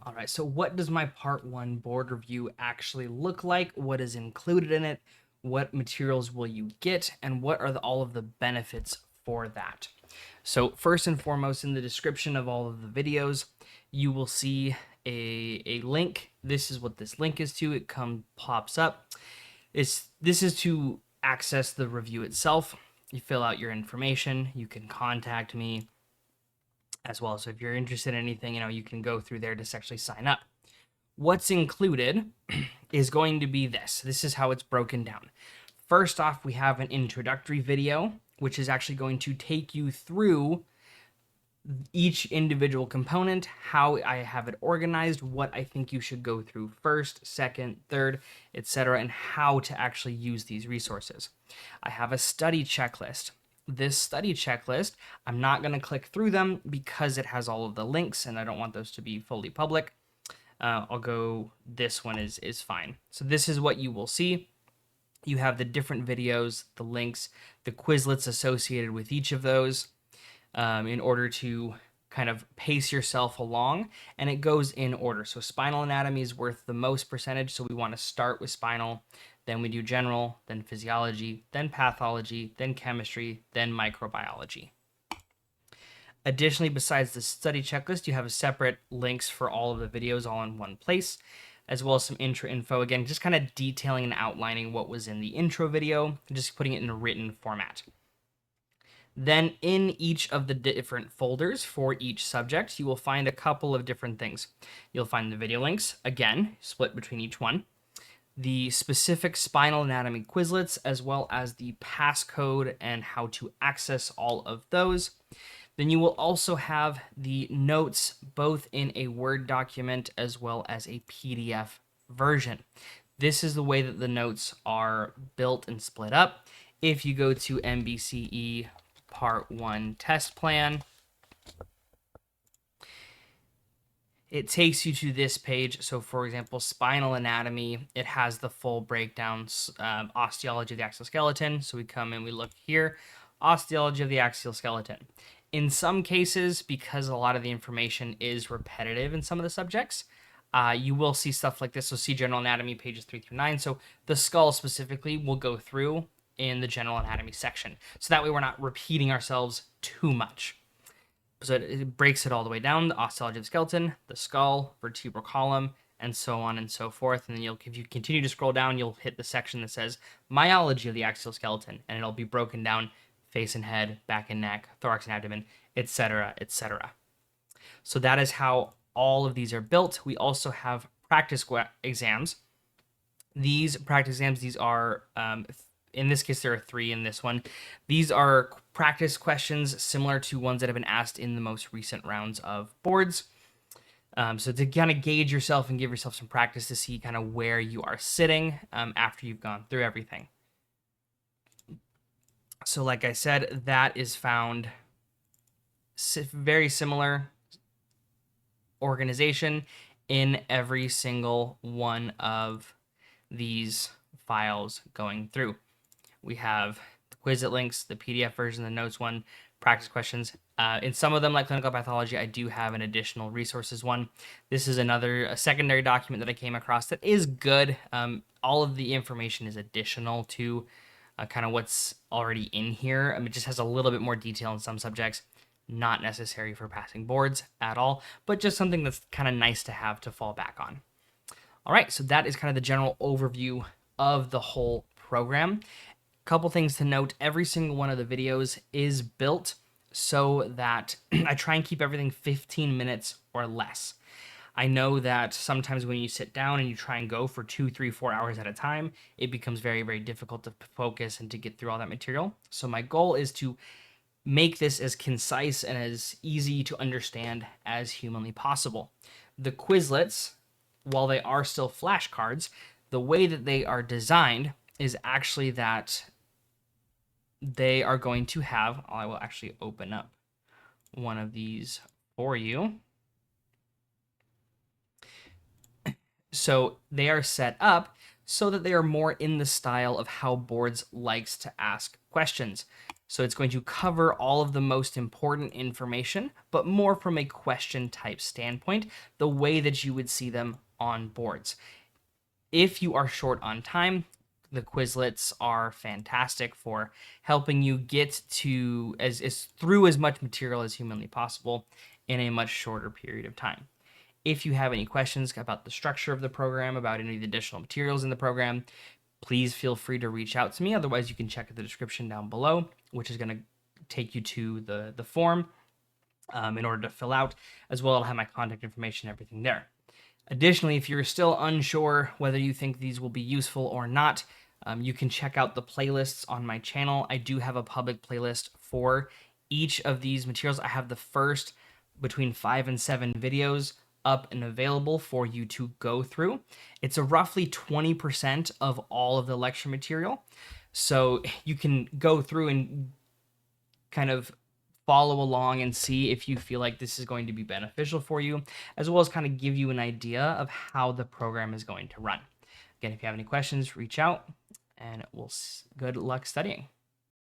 All right, so what does my part one board review actually look like? What is included in it? What materials will you get? And what are all of the benefits for that? So first and foremost, in the description of all of the videos, you will see a link. This is what this link is to. It pops up. This is to access the review itself. You fill out your information. You can contact me as well. So if you're interested in anything, you can go through there to actually sign up. What's included is going to be this. This is how it's broken down. First off, we have an introductory video, which is actually going to take you through each individual component, how I have it organized, what I think you should go through first, second, third, etc., and how to actually use these resources. I have a study checklist. This study checklist, I'm not going to click through them because it has all of the links and I don't want those to be fully public. I'll go, this one is fine. So this is what you will see. You have the different videos, the links, the Quizlets associated with each of those in order to kind of pace yourself along, and it goes in order. So spinal anatomy is worth the most percentage, so we want to start with spinal, then we do general, then physiology, then pathology, then chemistry, then microbiology. Additionally, besides the study checklist, you have separate links for all of the videos all in one place, as well as some intro info. Again, just kind of detailing and outlining what was in the intro video, just putting it in a written format. Then in each of the different folders for each subject, you will find a couple of different things. You'll find the video links, again, split between each one, the specific spinal anatomy Quizlets, as well as the passcode and how to access all of those. Then you will also have the notes both in a Word document as well as a PDF version. This is the way that the notes are built and split up. If you go to NBCE Part 1 test plan, it takes you to this page. So for example, spinal anatomy, it has the full breakdowns, osteology of the axial skeleton. So we come and we look here, osteology of the axial skeleton. In some cases, because a lot of the information is repetitive in some of the subjects, you will see stuff like this. So see general anatomy pages 3 through 9. So the skull specifically will go through in the general anatomy section. So that way we're not repeating ourselves too much. So it breaks it all the way down, the osteology of the skeleton, the skull, vertebral column, and so on and so forth. And then if you continue to scroll down, you'll hit the section that says myology of the axial skeleton, and it'll be broken down face and head, back and neck, thorax and abdomen, etc., etc. So that is how all of these are built. We also have practice exams. These practice exams, these are, in this case, there are 3 in this one. These are practice questions similar to ones that have been asked in the most recent rounds of boards. So to kind of gauge yourself and give yourself some practice to see kind of where you are sitting after you've gone through everything. So like I said, that is found very similar organization in every single one of these files going through. We have the Quizlet links, the PDF version, the notes one, practice questions. In some of them, like clinical pathology, I do have an additional resources one. This is a secondary document that I came across that is good. All of the information is additional to kind of what's already in here. It just has a little bit more detail in some subjects, not necessary for passing boards at all, but just something that's kind of nice to have to fall back on. All right, so that is kind of the general overview of the whole program. Couple things to note, every single one of the videos is built so that I try and keep everything 15 minutes or less. I know that sometimes when you sit down and you try and go for 2, 3, 4 hours at a time, it becomes very, very difficult to focus and to get through all that material. So my goal is to make this as concise and as easy to understand as humanly possible. The Quizlets, while they are still flashcards, the way that they are designed is actually that they are going to have, I will actually open up one of these for you. So they are set up so that they are more in the style of how boards likes to ask questions. So it's going to cover all of the most important information, but more from a question type standpoint, the way that you would see them on boards. If you are short on time, the Quizlets are fantastic for helping you get to as through as much material as humanly possible in a much shorter period of time. If you have any questions about the structure of the program, about any of the additional materials in the program, please feel free to reach out to me. Otherwise, you can check the description down below, which is going to take you to the form in order to fill out, as well. I'll have my contact information and everything there. Additionally, if you're still unsure whether you think these will be useful or not, you can check out the playlists on my channel. I do have a public playlist for each of these materials. I have the first between 5 and 7 videos up and available for you to go through. It's a roughly 20% of all of the lecture material. So you can go through and kind of follow along and see if you feel like this is going to be beneficial for you, as well as kind of give you an idea of how the program is going to run. Again, if you have any questions, reach out, and good luck studying.